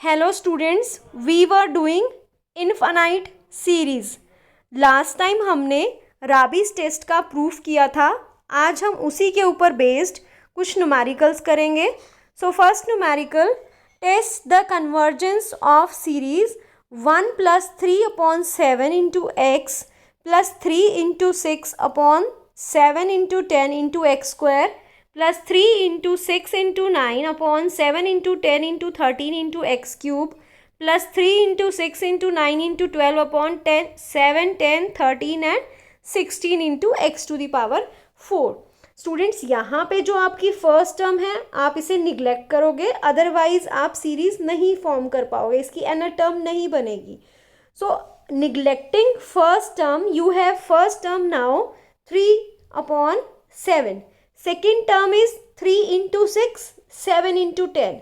Hello students, we were doing infinite series. Last time हमने राबीज test का proof किया था. आज हम उसी के ऊपर बेस्ड कुछ न्यूमेरिकल्स करेंगे. So first numerical, test the convergence of series 1 + 3/7 × x + 3 × 6/7 × 10 × x² plus 3 × 6 × 9/7 × 10 × 13 × x³ plus 3 × 6 × 9 × 12/10 7 10 13 and 16 × x⁴. Students, यहाँ पे जो आपकी फर्स्ट टर्म है आप इसे निग्लेक्ट करोगे, अदरवाइज आप सीरीज नहीं फॉर्म कर पाओगे, इसकी एनर टर्म नहीं बनेगी. So neglecting first term, you have first term now 3/7. Second term is 3 × 6, 7 × 10.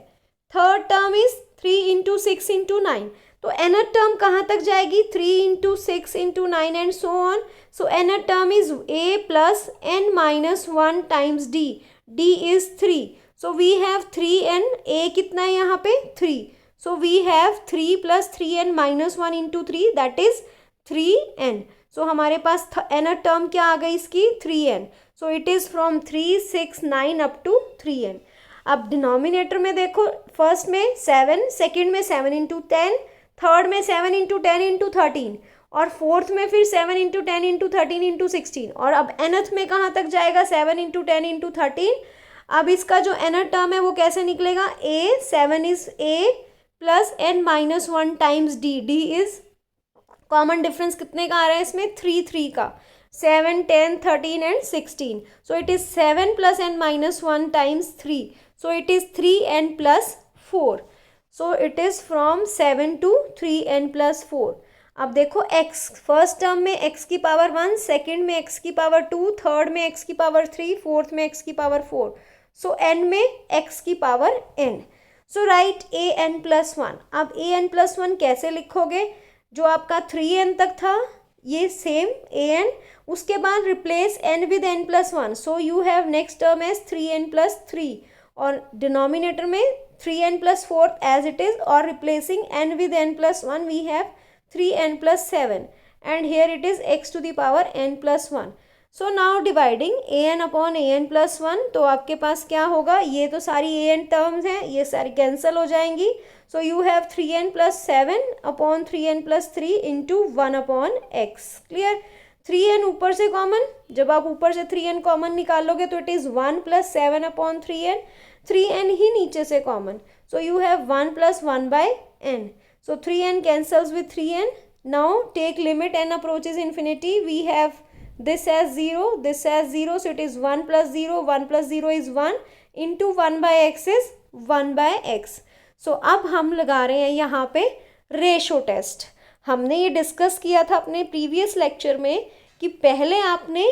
Third term is 3 × 6 × 9. तो nth term कहाँ तक जाएगी? 3 × 6 × 9 and so on. So nth term is a plus n minus 1 times d. d is 3. So we have 3n. a कितना है यहाँ पे? 3. So we have 3 plus 3n minus 1 into 3, that is 3n. So हमारे पास nth term क्या आ गई इसकी? 3n. So it is from 3 6 9 up to 3n. अब denominator में देखो, फर्स्ट में 7, सेकंड में 7 × 10, थर्ड में 7 × 10 × 13 और फोर्थ में फिर 7 × 10 × 13 × 16. और अब nth में कहाँ तक जाएगा? 7 × 10 × 13. अब इसका जो nth टर्म है वो कैसे निकलेगा? a 7 is a plus n minus 1 times d. d is common difference कितने का आ रहा है इसमें? 3 3 का. 7 10 13 and 16. So it is 7 plus n minus 1 times 3. So it is 3n plus 4. So it is from 7 to 3n plus 4. अब देखो x, first term में x की पावर 1, सेकेंड में x की पावर 2, थर्ड में x की पावर 3, फोर्थ में x की पावर 4. सो n में x की power n. So right an plus 1. अब an plus 1 कैसे लिखोगे? जो आपका 3n तक था ये सेम an, उसके बाद replace n with n plus 1. So you have next term as 3n plus 3 और डिनोमिनेटर में 3n plus 4 as it is, और replacing n with n plus 1 we have 3n plus 7 and here it is x⁴ n plus 1. So now dividing an/an plus 1, तो आपके पास क्या होगा? ये तो सारी an टर्म्स हैं, ये सारी कैंसिल हो जाएंगी. So you have 3n plus 7/3n plus 3 into 1/x. Clear? 3n ऊपर से कॉमन, जब आप ऊपर से 3n कॉमन निकालोगे तो it is 1 plus 7/3n. 3n ही नीचे से common. So you have 1 plus 1/n. So 3n cancels with 3n. Now take limit n approaches infinity. We have this as 0, this as 0. So it is 1 plus 0, 1 plus 0 is 1 into 1/x is 1/x. सो अब हम लगा रहे हैं यहाँ पे ratio test. हमने ये discuss किया था अपने प्रीवियस लेक्चर में कि पहले आपने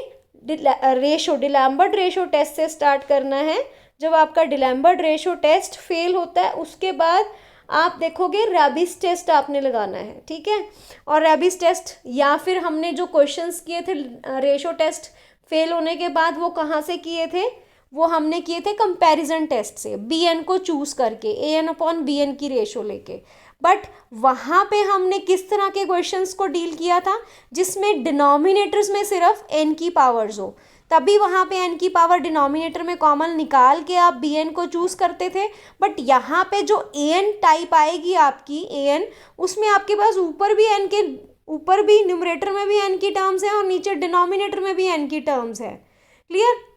डिलैम्बर्ट रेशो टेस्ट से स्टार्ट करना है. जब आपका डिलैम्बर्ट रेशो टेस्ट फेल होता है उसके बाद आप देखोगे राबीज टेस्ट आपने लगाना है. ठीक है? और राबीज टेस्ट या फिर हमने जो क्वेश्चंस किए थे रेशो टेस्ट फेल होने के बाद वो कहाँ से किए थे? वो हमने किए थे कंपैरिजन टेस्ट से, bn को चूज़ करके an/bn की रेशो लेके. बट वहाँ पे हमने किस तरह के क्वेश्चंस को डील किया था? जिसमें डिनोमिनेटर्स में सिर्फ n की पावर्स हो, तभी वहाँ पे n की पावर डिनोमिनेटर में कॉमन निकाल के आप bn को चूज़ करते थे. बट यहाँ पे जो an टाइप आएगी आपकी an, उसमें आपके पास ऊपर भी n के ऊपर भी न्यूमरेटर में भी n की टर्म्स हैं और नीचे डिनोमिनेटर में भी n की टर्म्स है. क्लियर?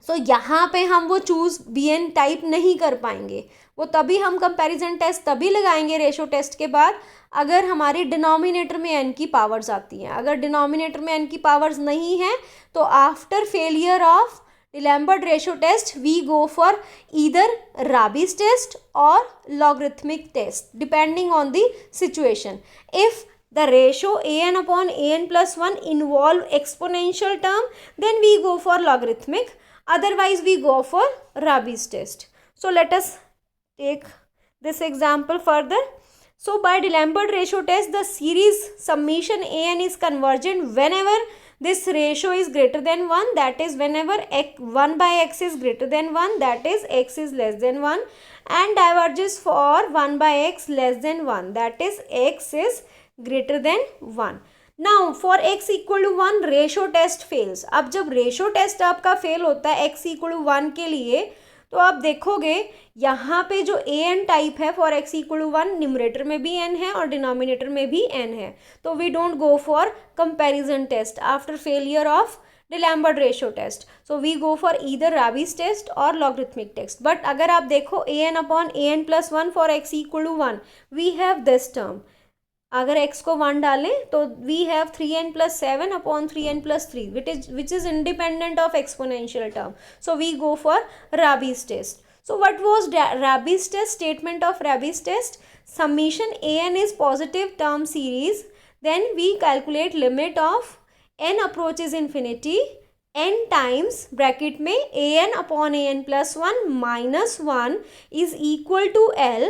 सो यहाँ पे हम वो चूज़ bn टाइप नहीं कर पाएंगे. वो तभी हम कंपैरिजन टेस्ट तभी लगाएंगे रेशो टेस्ट के बाद अगर हमारी डिनोमिनेटर में n की पावर्स आती हैं. अगर डिनोमिनेटर में n की पावर्स नहीं है तो after failure of d'Alembert ratio test we go for either Raabe's test और logarithmic test depending on the situation. If the ratio an/an plus 1 involve exponential term, then we go for logarithmic. Otherwise we go for Rabi's test. So let us take this example further. So by D'Alembert ratio test, the series summation an is convergent whenever this ratio is greater than 1, that is whenever 1 by x is greater than 1, that is x is less than 1, and diverges for 1 by x less than 1, that is x is greater than 1. Now for x equal to 1 ratio test fails. अब जब ratio test आपका fail होता है x equal to 1 के लिए, तो आप देखोगे यहाँ पे जो ए एन टाइप है for x equal to 1, numerator में भी n है और डिनोमिनेटर में भी n है. तो we don't go for comparison test after failure of d'Alembert ratio test. So we go for either Raabe's test और लॉगरिथमिक टेस्ट. बट अगर आप देखो a n upon a n plus 1 for x equal to 1, we have this term. अगर x को 1 डालें तो we have 3n plus 7 upon 3n plus 3 which is independent of exponential term. So we go for Raabe's test. So what was Rabi's test? Statement of Rabi's test. Summation an is positive term series. Then we calculate limit of n approaches infinity n times bracket में an upon an plus 1 minus 1 is equal to L.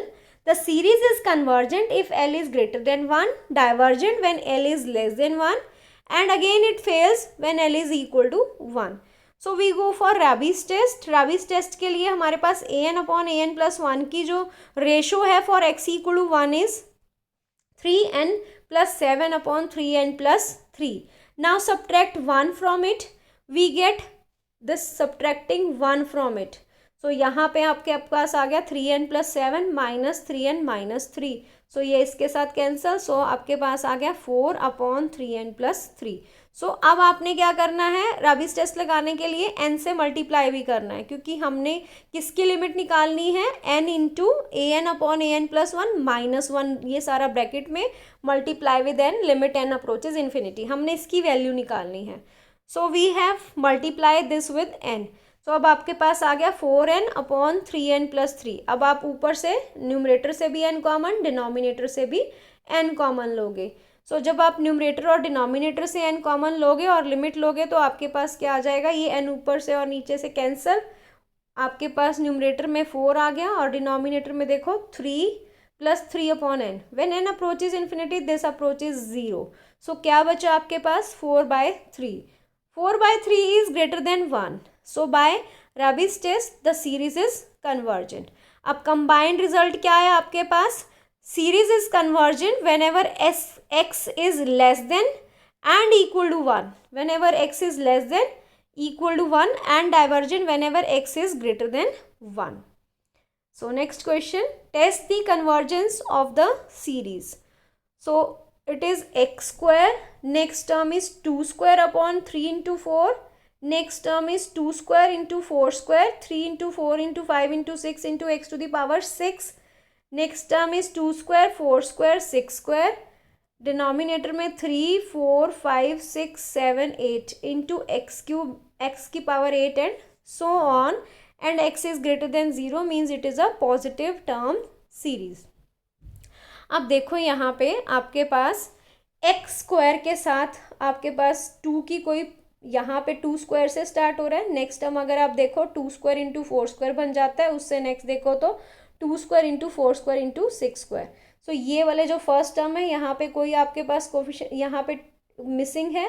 The series is convergent if L is greater than 1, divergent when L is less than 1, and again it fails when L is equal to 1. So we go for Rabi's test. Rabi's test के लिए हमारे पास a n upon a n plus 1 की जो ratio है for x equal to 1 is 3n plus 7 upon 3n plus 3. Now subtract 1 from it, we get this subtracting 1 from it. So यहाँ पे आपके पास आ गया 3n plus 7 minus 3n minus 3. सो ये इसके साथ कैंसिल. सो आपके पास आ गया 4 अपॉन 3n प्लस 3. सो अब आपने क्या करना है, Rabi's टेस्ट लगाने के लिए n से मल्टीप्लाई भी करना है, क्योंकि हमने किसकी लिमिट निकालनी है, n into a n upon a n plus 1 minus 1, ये सारा ब्रैकेट में multiply with n limit n approaches infinity, हमने इसकी वैल्यू निकालनी है. So we have multiply this with n. सो अब आपके पास आ गया 4n अपॉन 3n प्लस 3. अब आप ऊपर से न्यूमरेटर से भी n कॉमन, डिनोमिनेटर से भी n कॉमन लोगे. सो जब आप न्यूमरेटर और डिनोमिनेटर से n कॉमन लोगे और लिमिट लोगे तो आपके पास क्या आ जाएगा, ये n ऊपर से और नीचे से कैंसिल. आपके पास न्यूमरेटर में 4 आ गया और डिनोमिनेटर में देखो 3 plus 3 upon n. When n approaches infinity this approaches 0. So क्या बचा आपके पास 4/3. 4/3 is greater than 1. So by Rabi's test the series is convergent. अब कंबाइंड रिजल्ट क्या है आपके पास, series is convergent whenever x is less than and equal to 1, whenever x is less than equal to 1, and divergent whenever x is greater than 1. So next question, test the convergence of the series. So it is x square, next term is 2 square upon 3 into 4, next term is 2 square into 4 square, 3 into 4 into 5 into 6 into x to the power 6. Next term is 2 square 4 square 6 square, denominator में 3 4 5 6 7 8 into x cube x की power 8 and so on, and x is greater then 0 means it is a positive term series. अब देखो यहाँ पे आपके पास x square के साथ आपके पास 2 की कोई, यहाँ पे 2 स्क्वायर से स्टार्ट हो रहा है. नेक्स्ट टर्म अगर आप देखो 2 स्क्वायर इंटू 4 स्क्वायर बन जाता है. उससे नेक्स्ट देखो तो 2 square into 4 square into 6 square. So ये वाले जो फर्स्ट टर्म है यहाँ पे कोई आपके पास कोफिशिएंट यहाँ पे मिसिंग है.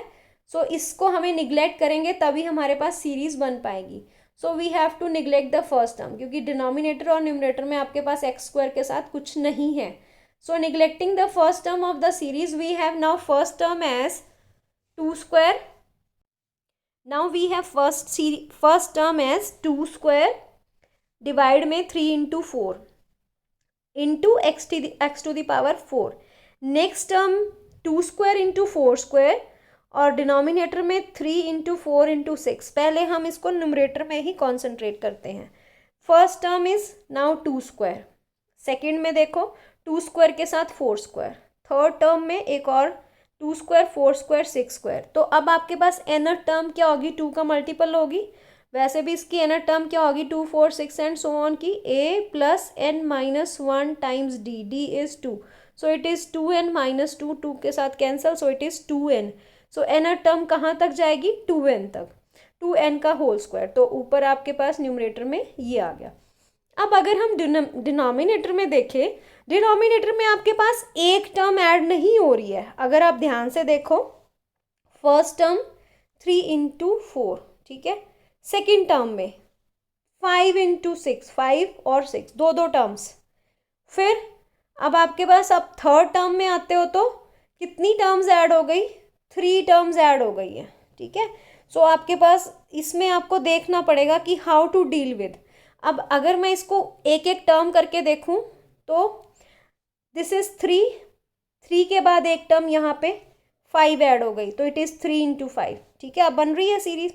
सो इसको हमें निगलेक्ट करेंगे तभी हमारे पास सीरीज बन पाएगी. So we have to neglect the first term, क्योंकि डिनोमिनेटर और न्यूमरेटर में आपके पास एक्स स्क्वायर के साथ कुछ नहीं है. So neglecting the first term of the series we have now first term as 2 square. Now we have first term as 2 square divide में 3 into 4 into x to the power 4. Next term 2 square into 4 square और denominator में 3 into 4 into 6. पहले हम इसको numerator में ही concentrate करते हैं. First term is now 2 square. Second में देखो 2 स्क्वायर के साथ 4 स्क्वायर. थर्ड टर्म में एक और 2 स्क्वायर 4 स्क्वायर 6 स्क्वायर. तो अब आपके पास nth टर्म क्या होगी, 2 का मल्टीपल होगी. वैसे भी इसकी nth टर्म क्या होगी, 2 4 6 एंड सो ऑन की a plus n minus 1 times d. d is 2. So it is 2n minus 2, 2 के साथ cancel. So it is 2n. So nth term कहाँ तक जाएगी, 2n तक, 2n का होल स्क्वायर. तो ऊपर आपके पास न्यूमरेटर में ये आ गया. अब अगर हम डिनोमिनेटर में देखें, डिनोमिनेटर में आपके पास एक टर्म ऐड नहीं हो रही है. अगर आप ध्यान से देखो फर्स्ट टर्म 3 इंटू 4, ठीक है। सेकेंड टर्म में 5 इंटू 6, 5 और 6, दो दो टर्म्स। फिर अब आपके पास अब थर्ड टर्म में आते हो तो कितनी टर्म्स ऐड हो गई, 3 टर्म्स ऐड हो गई है, ठीक है। सो आपके पास इसमें आपको देखना पड़ेगा कि हाउ टू डील विद। अब अगर मैं इसको एक एक टर्म करके देखूं तो दिस इज 3 के बाद एक टर्म यहाँ पे 5 ऐड हो गई, तो इट इज़ 3 इंटू 5, ठीक है। अब बन रही है सीरीज।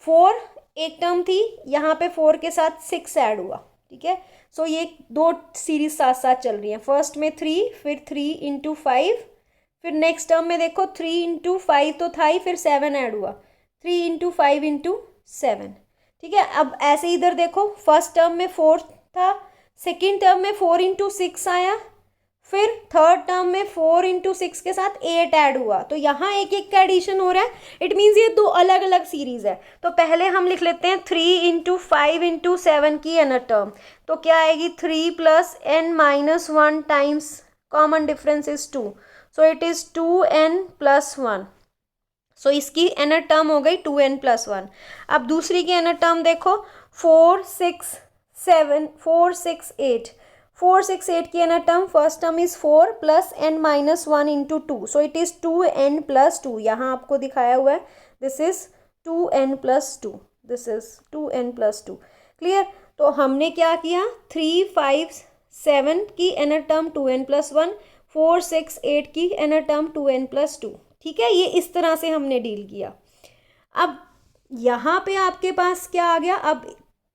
4 एक टर्म थी, यहाँ पे 4 के साथ 6 ऐड हुआ, ठीक है। सो ये दो सीरीज साथ साथ चल रही हैं। फर्स्ट में 3, फिर 3 इंटू 5, फिर नेक्स्ट टर्म में देखो 3 इंटू 5 तो था ही, फिर 7 ऐड हुआ, 3 इंटू 5 इंटू 7, ठीक है। अब ऐसे इधर देखो, फर्स्ट टर्म में 4 था, सेकेंड टर्म में 4 इंटू 6 आया, फिर थर्ड टर्म में 4 इंटू 6 के साथ 8 ऐड हुआ, तो यहाँ एक एक का एडिशन हो रहा है। इट मीन्स ये दो अलग अलग सीरीज है। तो पहले हम लिख लेते हैं 3 इंटू 5 इंटू 7 की एनर टर्म, तो क्या आएगी 3 plus n minus 1 times common difference is 2, so it is 2n plus 1। सो इसकी एनर टर्म हो गई 2n प्लस 1। अब दूसरी की एनर टर्म देखो, 4 6 7 4 6 8, 4 6 8 की nth term, first term is 4 plus n minus 1 into 2, so it is 2n plus 2। यहाँ आपको दिखाया हुआ है this is 2n plus 2, this is 2n plus 2, clear. तो हमने क्या किया, 3 5 7 की एनर टर्म 2n प्लस 1, 4 6 8 की एनर टर्म 2n प्लस 2, ठीक है। ये इस तरह से हमने डील किया। अब यहाँ पे आपके पास क्या आ गया, अब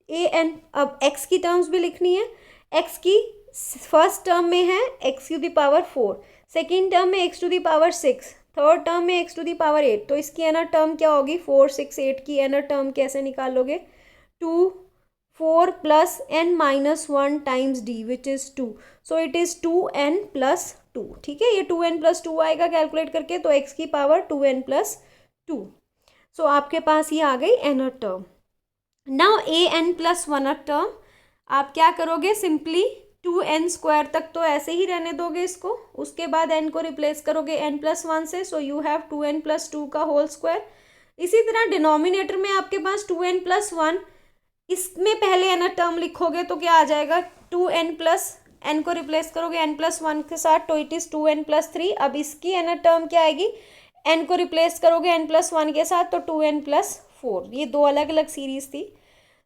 an, अब x की टर्म्स भी लिखनी है। x की फर्स्ट टर्म में है x to the power 4, second term में x to the power 6, third term में x टू द पावर 8, तो इसकी एनर टर्म क्या होगी, 4 6 8 की एनर टर्म कैसे निकालोगे, 2 4 plus n minus 1 times d which is 2, so it is 2n plus 2, ठीक है। ये 2n प्लस 2 आएगा कैलकुलेट करके, तो x की पावर 2n प्लस 2। सो आपके पास ये आ गई nth term. Now an plus 1 term आप क्या करोगे, सिंपली 2n स्क्वायर तक तो ऐसे ही रहने दोगे इसको, उसके बाद n को रिप्लेस करोगे n प्लस 1 से, सो यू हैव 2n प्लस 2 का होल स्क्वायर। इसी तरह डिनोमिनेटर में आपके पास 2n प्लस 1, इसमें पहले एनर टर्म लिखोगे तो क्या आ जाएगा, 2n प्लस n को रिप्लेस करोगे n प्लस 1 के साथ, तो इट इज़ 2n प्लस 3। अब इसकी एनर टर्म क्या आएगी, n को रिप्लेस करोगे n प्लस 1 के साथ, तो 2n प्लस 4। ये दो अलग अलग सीरीज थी।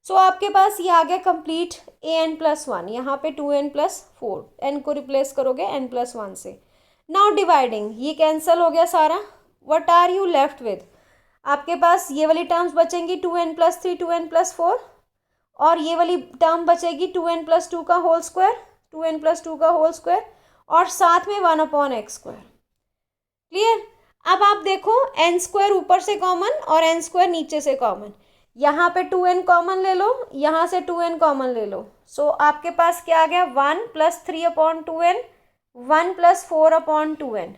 सो आपके पास ये आ गया कंप्लीट an प्लस 1, यहाँ पे 2n प्लस 4, n को रिप्लेस करोगे n प्लस 1 से। नाउ डिवाइडिंग, ये कैंसिल हो गया सारा, what are you left with, आपके पास ये वाली terms बचेंगी 2n plus 3 2n plus 4, और ये वाली टर्म बचेगी 2n प्लस 2 का होल स्क्वायर, 2n प्लस 2 का होल स्क्वायर, और साथ में 1/x स्क्वायर, क्लियर। अब आप देखो n स्क्वायर ऊपर से कॉमन और n स्क्वायर नीचे से कॉमन, यहाँ पे 2n कॉमन ले लो, यहाँ से 2n कॉमन ले लो, सो आपके पास क्या आ गया, 1 plus 3/2n, 1 plus 4/2n,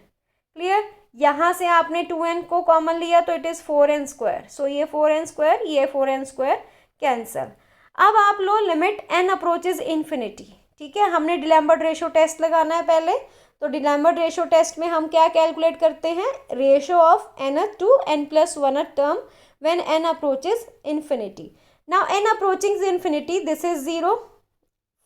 clear. यहाँ से आपने 2n को कॉमन लिया तो it is 4n square, so ये 4n स्क्वायर, ये 4n स्क्वायर कैंसल। अब आप लो लिमिट n अप्रोचेज इन्फिनिटी, ठीक है। हमने डिलैम्बर्ट रेशो टेस्ट लगाना है पहले, तो डिलैम्बर्ट रेशो टेस्ट में हम क्या कैलकुलेट करते हैं, ratio of nth to n plus 1 term when n approaches infinity. Now n approaching infinity, this is 0,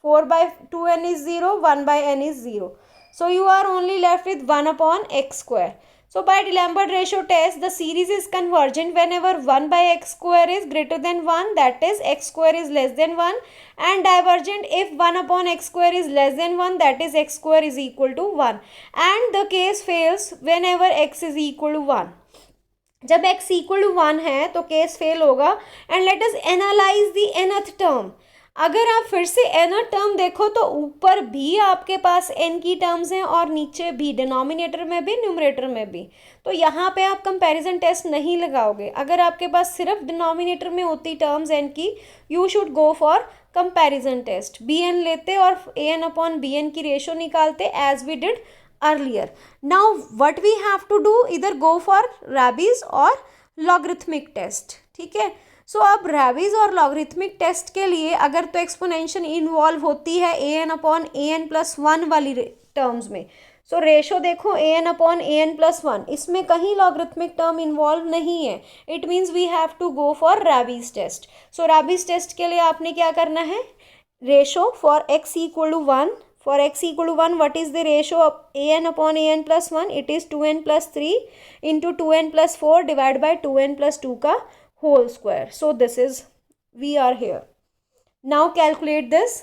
4 by 2n is 0, 1 by n is 0. So you are only left with 1/x square. So by D'Alembert ratio test, the series is convergent whenever 1 by x square is greater than 1, that is x square is less than 1, and divergent if 1/x square is less than 1, that is x square is equal to 1. And the case fails whenever x is equal to 1. जब x equal to 1 है तो case fail होगा। And let us analyse the nth term. अगर आप फिर से nth term देखो तो ऊपर भी आपके पास n की टर्म्स हैं और नीचे भी, डिनोमिनेटर में भी न्यूमरेटर में भी, तो यहाँ पे आप कंपैरिजन टेस्ट नहीं लगाओगे। अगर आपके पास सिर्फ डिनोमिनेटर में होती टर्म्स n की, you should go for comparison test, bn लेते और an/bn की रेशो निकालते as we did earlier. Now what we have to do, either go for Rabi's or logarithmic test, ठीक है। सो अब Rabi's और logarithmic टेस्ट के लिए अगर तो एक्सपोनेंशियल इन्वॉल्व होती है an/an+1 वाली टर्म्स में, सो रेशो देखो an अपॉन an+1, इसमें कहीं लॉगरिथमिक टर्म इन्वॉल्व नहीं है. It means we have to go for Raabe's test. So Raabe's test के लिए आपने क्या करना है, ratio for x equal to 1. For x equal to 1, what is the ratio of an upon an+1? It is 2n+3 into 2n+4 divided by 2n+2 का whole square. So this is, we are here. Now calculate this.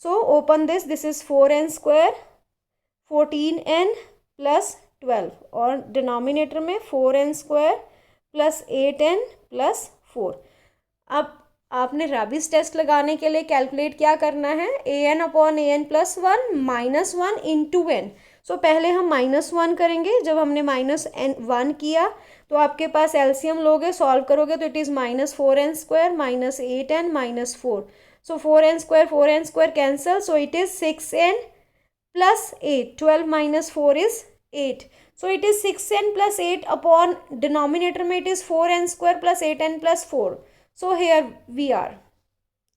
So open this. This is 4n square, 14n plus 12, और denominator में 4n square plus 8n plus 4. अब आपने rabies test लगाने के लिए calculate क्या करना है, an upon an+1 -1 into n. So पहले हम -1 करेंगे. जब हमने -1 किया तो आपके पास एलसीएम लोगे, सॉल्व करोगे तो it is -4n square -8n -4. So 4n square cancel, so it is 6n plus 8. 12 minus 4 is 8. So it is 6n plus 8 upon denominator में it is 4n square plus 8n plus 4. So here we are.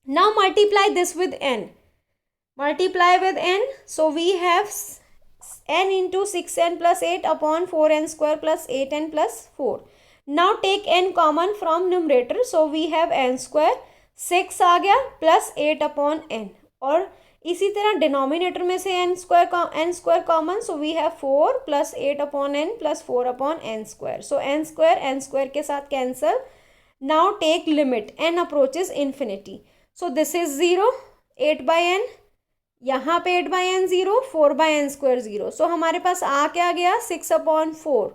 Now multiply this with n. Multiply with n. So we have n into 6n plus 8 upon 4n square plus 8n plus 4. Now take n common from numerator. So we have n square. 6 आ गया plus 8 upon n. और इसी तरह denominator में से n square common. So we have 4 plus 8 upon n plus 4 upon n square. So n square के साथ cancel. Now take limit n approaches infinity. So this is 0, 8 by n, यहाँ पे 8 by n 0, 4 by n square 0. So हमारे पास आ क्या गया 6 upon 4,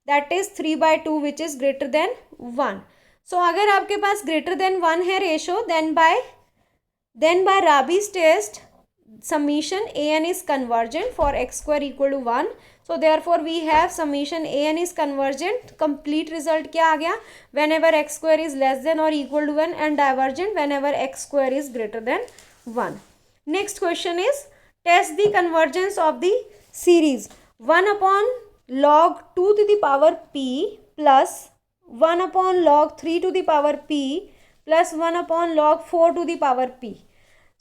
that is 3 by 2 which is greater than 1. So अगर आपके पास ग्रेटर देन 1 है रेशो, then by Raabe's test summation an is convergent for x square equal to 1. So therefore we have summation an is convergent. Complete result क्या आ गया, whenever x square is less than or equal to 1, and divergent whenever x square is greater than 1. Next question is test the convergence of the series 1 upon log 2 to the power p plus 1 upon log 3 to the power p plus 1 upon log 4 to the power p.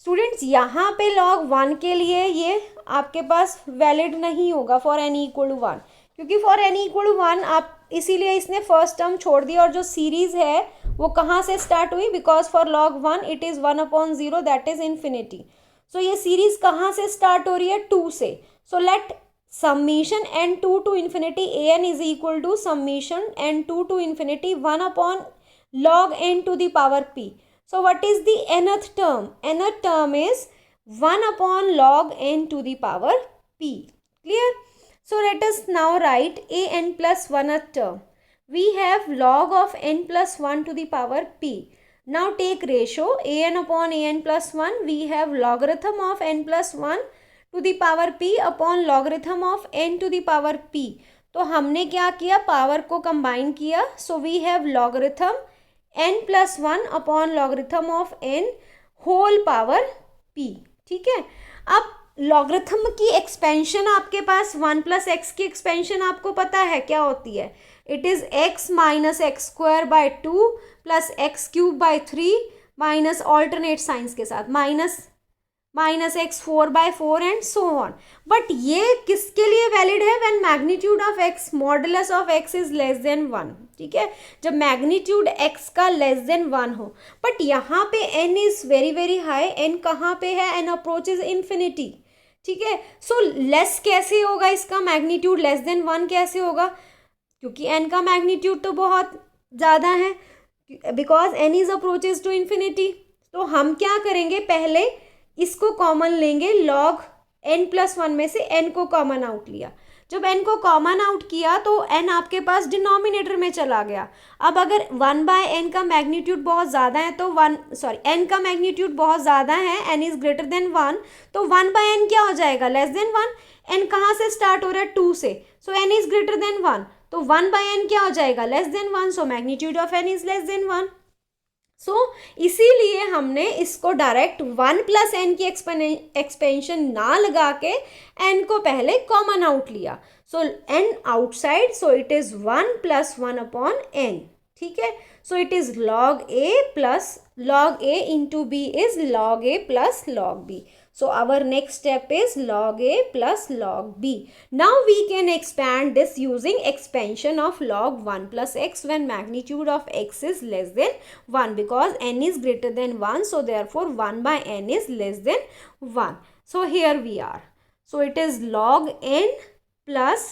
Students यहाँ पे log 1 के लिए ये आपके पास valid नहीं होगा for n equal to 1, क्योंकि for n equal to 1 आप, इसीलिए इसने फर्स्ट टर्म छोड़ दिया. और जो सीरीज है वो कहाँ से स्टार्ट हुई, because for log 1 it is 1 upon 0 that is infinity. So ये सीरीज कहाँ से स्टार्ट हो रही है, 2 से. So let summation n2 to infinity an is equal to summation n2 to infinity 1 upon log n to the power p. So what is the nth term? Nth term is 1 upon log n to the power p. Clear? So let us now write an plus 1th term. We have log of n plus 1 to the power p. Now take ratio an upon an plus 1. We have logarithm of n plus 1 to the power p upon logarithm of n to the power p. तो हमने क्या किया, power को combine किया. So we have logarithm n plus 1 upon logarithm of n whole power p. ठीक है. अब logarithm की एक्सपेंशन आपके पास 1 plus x की एक्सपेंशन आपको पता है क्या होती है, it is x minus x square by 2 plus x cube by 3 minus alternate science के साथ minus x 4 by 4 and so on. But ये किसके लिए वैलिड है, when magnitude of x modulus of x is less than 1. ठीक है, जब magnitude x का लेस देन 1 हो. बट यहाँ पे n is very very high. n कहाँ पे है, n अप्रोचेज इन्फिनिटी. ठीक है, सो लेस कैसे होगा, इसका मैग्नीट्यूड लेस देन 1 कैसे होगा, क्योंकि n का मैग्नीट्यूड तो बहुत ज़्यादा है, because n is approaches to infinity. तो हम क्या करेंगे, पहले इसको कॉमन लेंगे. log n plus 1 में से n को कॉमन आउट लिया. जब n को कॉमन आउट किया तो n आपके पास डिनोमिनेटर में चला गया. अब अगर 1 by n का मैग्नीट्यूड बहुत ज़्यादा है तो n का मैग्नीट्यूड बहुत ज़्यादा है, n इज़ ग्रेटर देन 1, तो 1 by n क्या हो जाएगा, लेस देन 1. n कहाँ से स्टार्ट हो रहा है, 2 से. सो n इज़ ग्रेटर देन 1, तो 1 by n क्या हो जाएगा, less than 1. So magnitude of n is less than 1. सो इसीलिए हमने इसको डायरेक्ट 1 plus n की एक्सपेंशन ना लगा के n को पहले कॉमन आउट लिया. सो n outside, so it is 1 plus 1 upon n. ठीक है, so it is log a plus log a into b is log a plus log b. So our next step is log A plus log B. Now we can expand this using expansion of log 1 plus x when magnitude of x is less than 1, because n is greater than 1. So therefore 1 by n is less than 1. So here we are. So it is log n plus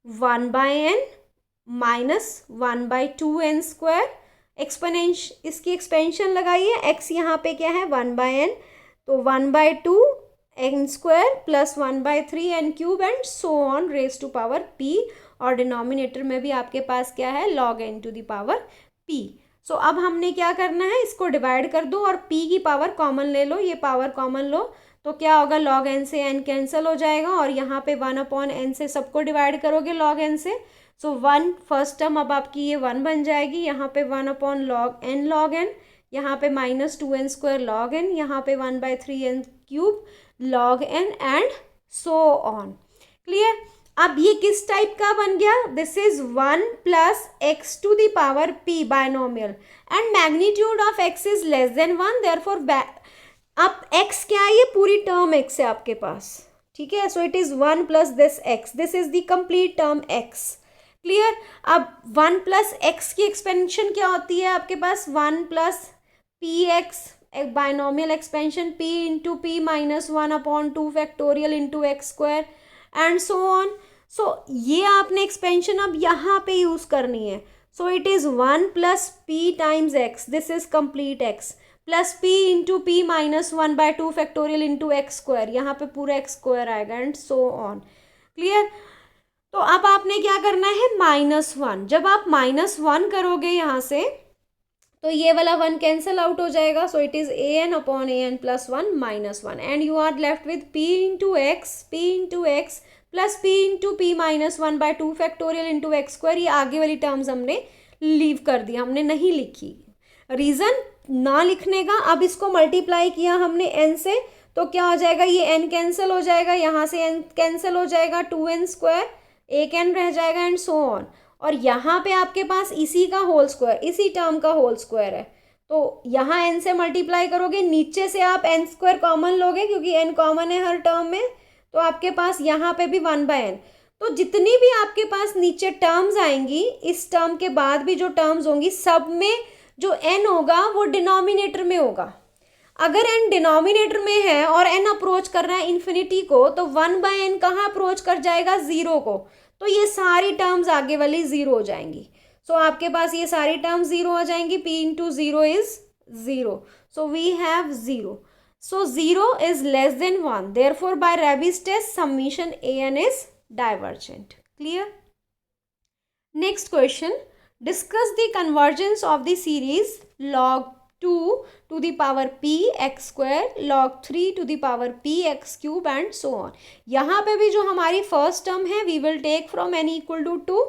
1 by n minus 1 by 2n square. Exponential इसकी expansion लगाइए, x यहाँ पे क्या है 1 by n, तो 1 by 2 n square plus 1 by 3 n cube and so on raise to power p, और denominator में भी आपके पास क्या है log n to the power p. So अब हमने क्या करना है, इसको डिवाइड कर दो और p की पावर कॉमन ले लो, ये पावर कॉमन लो तो क्या होगा log n से n कैंसिल हो जाएगा और यहाँ पे 1 अपॉन n से सबको डिवाइड करोगे log n से. सो 1 फर्स्ट टर्म अब आपकी ये 1 बन जाएगी, यहाँ पे 1 अपॉन log n, यहाँ पे minus 2n square log n, यहाँ पे 1 by 3n cube log n and so on. Clear. अब ये किस टाइप का बन गया, this is 1 plus x to the power p binomial and magnitude of x is less than 1, therefore अब x क्या है, ये पूरी टर्म x है आपके पास. ठीक है. So it is 1 plus this x, this is the complete term x. Clear. अब 1 प्लस एक्स की एक्सपेंशन क्या होती है आपके पास, 1 प्लस पी एक्स, एक binomial expansion p into P minus 1 upon 2 factorial into x square and so on. So ये आपने एक्सपेंशन अब यहाँ पे यूज करनी है. So it is 1 plus p times x, this is complete x, plus p into P minus 1 by 2 factorial into x square, यहाँ पे पूरा एक्स स्क्वायर आएगा एंड सो ऑन. क्लियर. तो अब आपने क्या करना है, -1. जब आप -1 करोगे यहाँ से तो ये वाला 1 कैंसिल आउट हो जाएगा. So it is an upon an plus 1 -1 and you are left with p into x plus p into P minus 1 by 2 factorial into x square. ये आगे वाली टर्म्स हमने लीव कर दी, हमने नहीं लिखी. रीज़न ना लिखने का, अब इसको मल्टीप्लाई किया हमने n से तो क्या हो जाएगा, ये n कैंसिल हो जाएगा, यहाँ से n कैंसिल हो जाएगा, 2n स्क्वायर, एक n रह जाएगा एंड सो ऑन. और यहाँ पे आपके पास इसी का होल स्क्वायर, इसी टर्म का होल स्क्वायर है, तो यहाँ n से मल्टीप्लाई करोगे, नीचे से आप n स्क्वायर कॉमन लोगे क्योंकि n कॉमन है हर टर्म में, तो आपके पास यहाँ पे भी 1 बाय n. तो जितनी भी आपके पास नीचे टर्म्स आएंगी, इस टर्म के बाद भी जो टर्म्स होंगी, सब में जो n होगा वो डिनोमिनेटर में होगा. अगर n डिनोमिनेटर में है और n अप्रोच कर रहा है इन्फिनिटी को, तो 1 बाय n कहाँ अप्रोच कर जाएगा, 0 को, तो ये सारी टर्म्स आगे वाली 0 हो जाएंगी. सो आपके पास ये सारी टर्म्स 0 हो जाएंगी, p into 0 is 0, so we have 0. So 0 is less than 1, therefore by Raabe's test summation an is divergent. Clear. Next question, discuss the convergence of the series log 2 to the power p x square, log 3 to the power p x cube and so on. यहाँ पे भी जो हमारी first term है we will take from n equal to 2.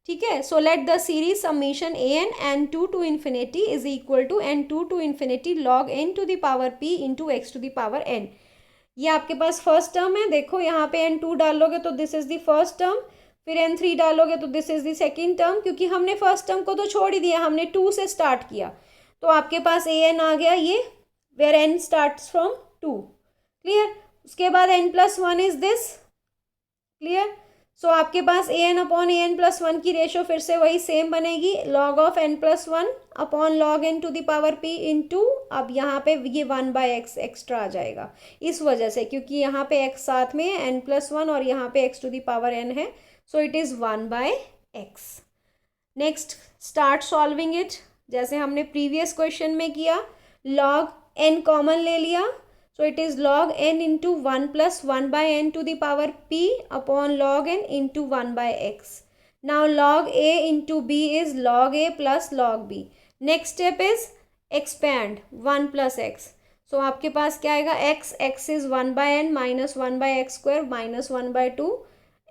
ठीक है. so let the series summation an n2 to infinity is equal to n2 to infinity log n to the power p into x to the power n. ये आपके पास first term है. देखो यहाँ पे n2 डालोगे तो this is the first term, फिर n3 डालोगे तो this is the second term, क्योंकि हमने फर्स्ट टर्म को तो छोड़ ही दिया, हमने 2 से स्टार्ट किया, तो आपके पास an आ गया ये, where n starts from 2. Clear. उसके बाद n plus 1 is this. Clear. So आपके पास an अपॉन an प्लस 1 की रेशो फिर से वही सेम बनेगी, log of n plus 1 upon log n to the power p into, अब यहाँ पे ये 1 बाय x एक्स्ट्रा आ जाएगा इस वजह से, क्योंकि यहाँ पे x साथ में है, n प्लस 1, और यहाँ पे x to the power n है, so it is 1 by x. Next, start solving it जैसे हमने प्रीवियस क्वेश्चन में किया. log n कॉमन ले लिया, so it is log n into 1 plus 1 by n to the power p upon log n into 1 by x. Now log a into b is log a plus log b. Next step is expand 1 plus x. So आपके पास क्या आएगा, x is 1 by n minus 1 by x square minus 1 by 2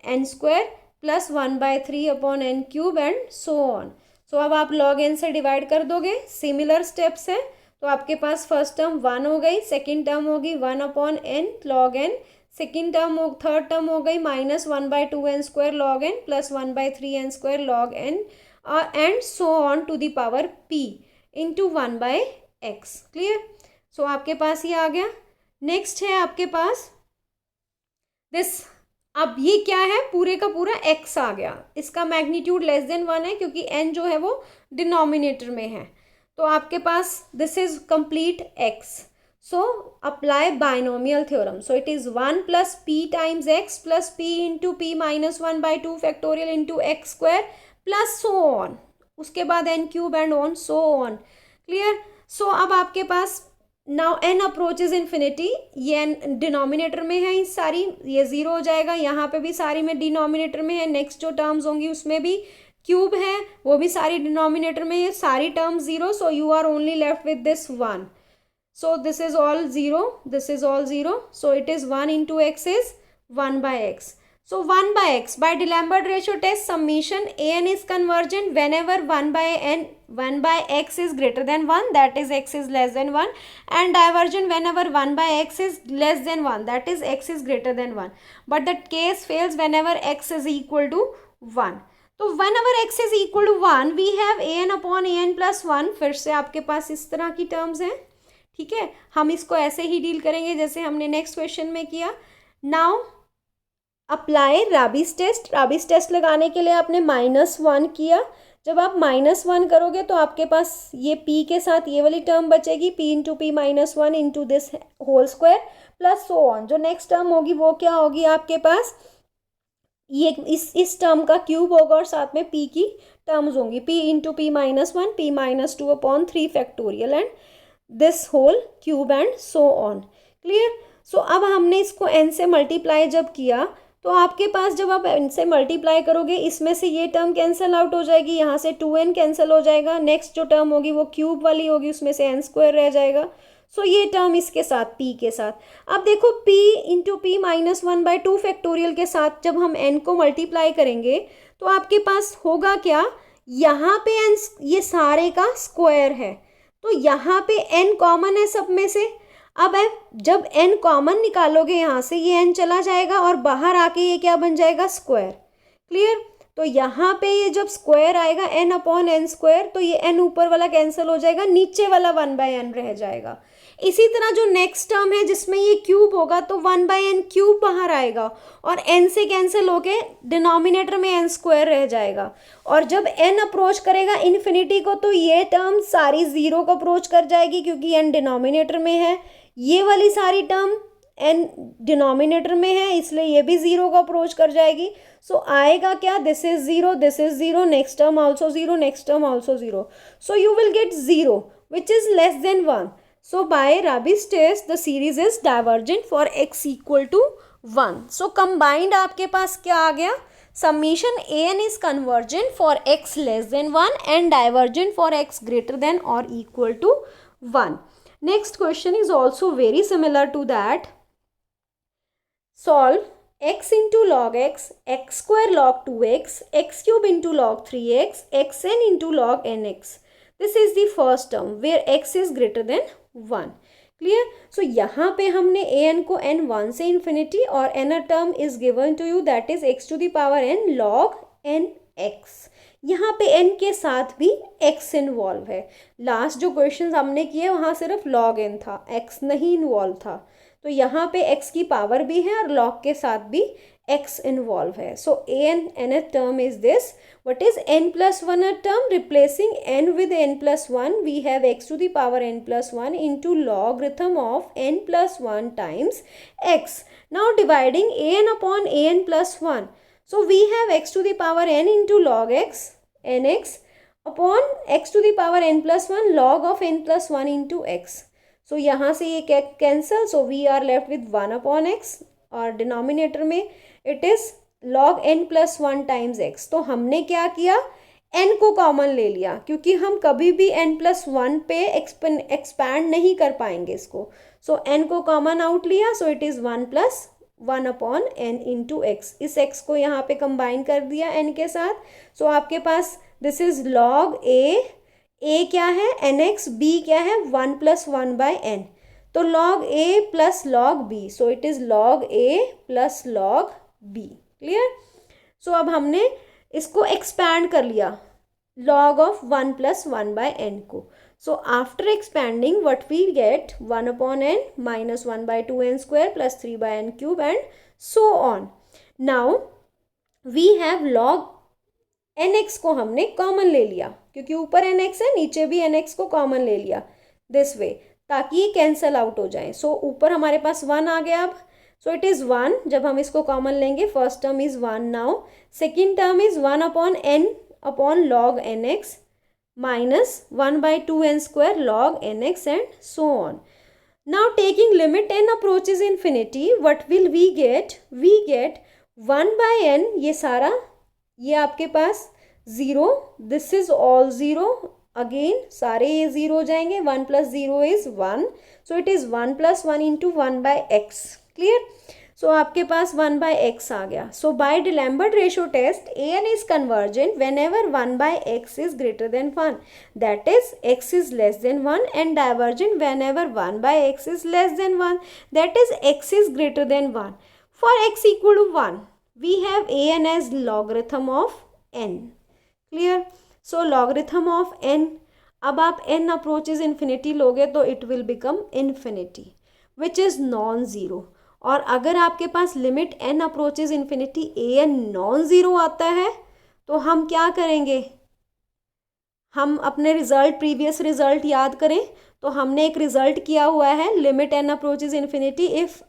n square plus 1 by 3 upon n cube and so on. So अब आप log n से divide कर दोगे, similar steps है, तो आपके पास फर्स्ट टर्म 1 हो गई, सेकेंड टर्म होगी 1 upon n log n, second term third term हो गई minus 1 by 2n square log n plus 1 by 3n square log n and so on to the power p into 1 by x. Clear. So आपके पास ये आ गया. Next है आपके पास this, अब ये क्या है, पूरे का पूरा x आ गया, इसका मैग्नीट्यूड लेस देन 1 है क्योंकि n जो है वो डिनोमिनेटर में है, तो आपके पास this is complete x. So apply binomial theorem. So it is 1 plus p times x plus p into p minus 1 by 2 factorial into x square plus so on. उसके बाद n cube and on so on. Clear? So अब आपके पास now n approaches infinity, ये n denominator में है, इस सारी ये जीरो हो जाएगा, यहाँ पे भी सारी में डिनोमिनेटर में है, नेक्स्ट जो टर्म्स होंगी उसमें भी क्यूब है, वो भी सारी डिनोमिनेटर में है, सारी terms zero. So you are only left with this 1. So this is all 0, this is all 0. So it is 1 into x is 1 by x. So 1 by x, by D'Alembert ratio test summation an is convergent whenever 1 by x is greater than 1, that is x is less than 1, and divergent whenever 1 by x is less than 1, that is x is greater than 1. But the case fails whenever x is equal to 1. तो whenever x is equal to 1, we have an upon an plus 1. फिर से आपके पास इस तरह की terms हैं. ठीक है, हम इसको ऐसे ही डील करेंगे जैसे हमने नेक्स्ट क्वेश्चन में किया. Now apply Raabe's test. Raabe's test लगाने के लिए आपने -1 किया. जब आप -1 करोगे तो आपके पास ये p के साथ ये वाली टर्म बचेगी, p into P minus 1 into this whole square plus so on. जो नेक्स्ट टर्म होगी वो क्या होगी आपके पास, ये इस टर्म का क्यूब होगा और साथ में p की टर्म्स होंगी, p into P minus 1 p minus 2 upon 3 factorial and this whole cube and so on. Clear? सो अब हमने इसको n से मल्टीप्लाई जब किया तो आपके पास जब आप n से मल्टीप्लाई करोगे इसमें से ये टर्म कैंसिल आउट हो जाएगी, यहाँ से 2n कैंसिल हो जाएगा, नेक्स्ट जो टर्म होगी वो क्यूब वाली होगी, उसमें से n स्क्वायर रह जाएगा. सो ये टर्म इसके साथ p के साथ. अब देखो p into P minus 1 by 2 factorial के साथ जब हम n को मल्टीप्लाई करेंगे तो आपके पास होगा क्या, यहाँ पे n ये सारे का स्क्वायर है, तो यहाँ पे n कॉमन है सब में से. अब जब n कॉमन निकालोगे यहाँ से ये n चला जाएगा और बाहर आके ये क्या बन जाएगा, स्क्वायर. क्लियर? तो यहाँ पे ये जब स्क्वायर आएगा n अपॉन n स्क्वायर, तो ये n ऊपर वाला कैंसिल हो जाएगा, नीचे वाला 1 बाय n रह जाएगा. इसी तरह जो नेक्स्ट टर्म है जिसमें ये क्यूब होगा तो 1 बाय n क्यूब बाहर आएगा और n से कैंसिल होके डिनोमिनेटर में n स्क्वायर रह जाएगा. और जब n अप्रोच करेगा इन्फिनिटी को तो ये टर्म सारी जीरो को अप्रोच कर जाएगी क्योंकि n डिनोमिनेटर में है, ये वाली सारी टर्म n डिनोमिनेटर में है इसलिए ये भी जीरो को अप्रोच कर जाएगी. सो आएगा क्या, this is zero, next term also zero, next term also zero. So you will get zero which is less than 1. So by Rabi's test the series is divergent for x equal to 1. So combined आपके पास क्या आ गया, summation an is convergent for x less than 1 and divergent for x greater than or equal to 1. Next question is also very similar to that. Solve x into log x, x square log 2x, x cube into log 3x, xn into log nx. This is the first term where x is greater than 1. Clear? सो यहाँ पे हमने an को n 1 से infinity और n term is given to you that is x to the power n log n x. यहाँ पे n के साथ भी x इन्वॉल्व है. लास्ट जो क्वेश्चन हमने किए वहाँ सिर्फ log n था, x नहीं इन्वॉल्व था. तो यहाँ पे x की पावर भी है और log के साथ भी x इन्वॉल्व है. सो an nth term is this. What is n plus 1 term? Replacing n with n plus 1, we have x to the power n plus 1 into logarithm of n plus 1 times x. Now dividing an upon an plus 1. So we have x to the power n into log x, nx upon x to the power n plus 1 log of n plus 1 into x. So यहाँ से ये cancel, so we are left with 1 upon x और denominator में it is log n plus 1 times x. तो हमने क्या किया, n को कॉमन ले लिया क्योंकि हम कभी भी n plus 1 पे एक्सपैंड नहीं कर पाएंगे इसको. सो n को कॉमन आउट लिया, so it is 1 plus 1 upon n into x. इस x को यहाँ पे कंबाइन कर दिया n के साथ. सो आपके पास दिस इज log a क्या है nx, b क्या है 1 plus 1 by n. तो log a plus log b, सो it is log a plus log b. Clear? सो अब हमने इसको एक्सपैंड कर लिया log of 1 plus 1 by n को. So after expanding, what we get, 1 upon n minus 1 by 2n square plus 3 by n cube and so on. Now we have log nx को हमने common ले लिया, क्योंकि ऊपर nx है, नीचे भी nx को कॉमन ले लिया दिस वे, ताकि ये कैंसल आउट हो जाए. सो ऊपर हमारे पास 1 आ गया अब. So it is 1. जब हम इसको कॉमन लेंगे, first term is 1 now. Second term is 1 upon n upon log nx minus 1 by 2n square log nx and so on. Now taking limit n approaches infinity, what will we get? We get 1 by n, ये सारा, ये आपके पास 0, this is all 0, again सारे ये 0 हो जाएंगे, 1 plus 0 is 1, so it is 1 plus 1 into 1 by x. Clear? So आपके पास 1 by x आ गया. So by D'Alembert ratio test, an is convergent whenever 1 by x is greater than 1. That is, x is less than 1, and divergent whenever 1 by x is less than 1. That is, x is greater than 1. For x equal to 1, we have an as logarithm of n. Clear? So logarithm of n. अब आप n approaches infinity लोगे तो it will become infinity, which is non-zero. और अगर आपके पास limit n approaches infinity an non zero आता है, तो हम क्या करेंगे, हम अपने रिजल्ट, प्रीवियस रिजल्ट याद करें तो हमने एक रिजल्ट किया हुआ है, limit n approaches infinity, if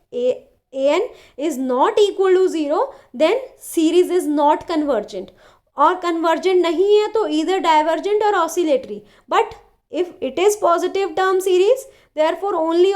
an is not equal to zero then series is not convergent, और कन्वर्जेंट नहीं है तो ईदर डाइवर्जेंट और oscillatory. But if it is positive term series, therefore only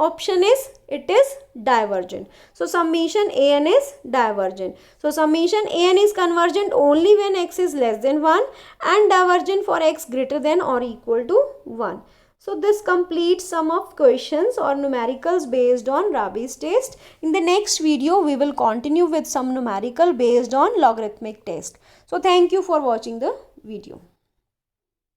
option is it is divergent. So summation an is divergent. So summation an is convergent only when x is less than 1 and divergent for x greater than or equal to 1. So this completes some of questions or numericals based on Rabi's test. In the next video, we will continue with some numerical based on logarithmic test. So thank you for watching the video.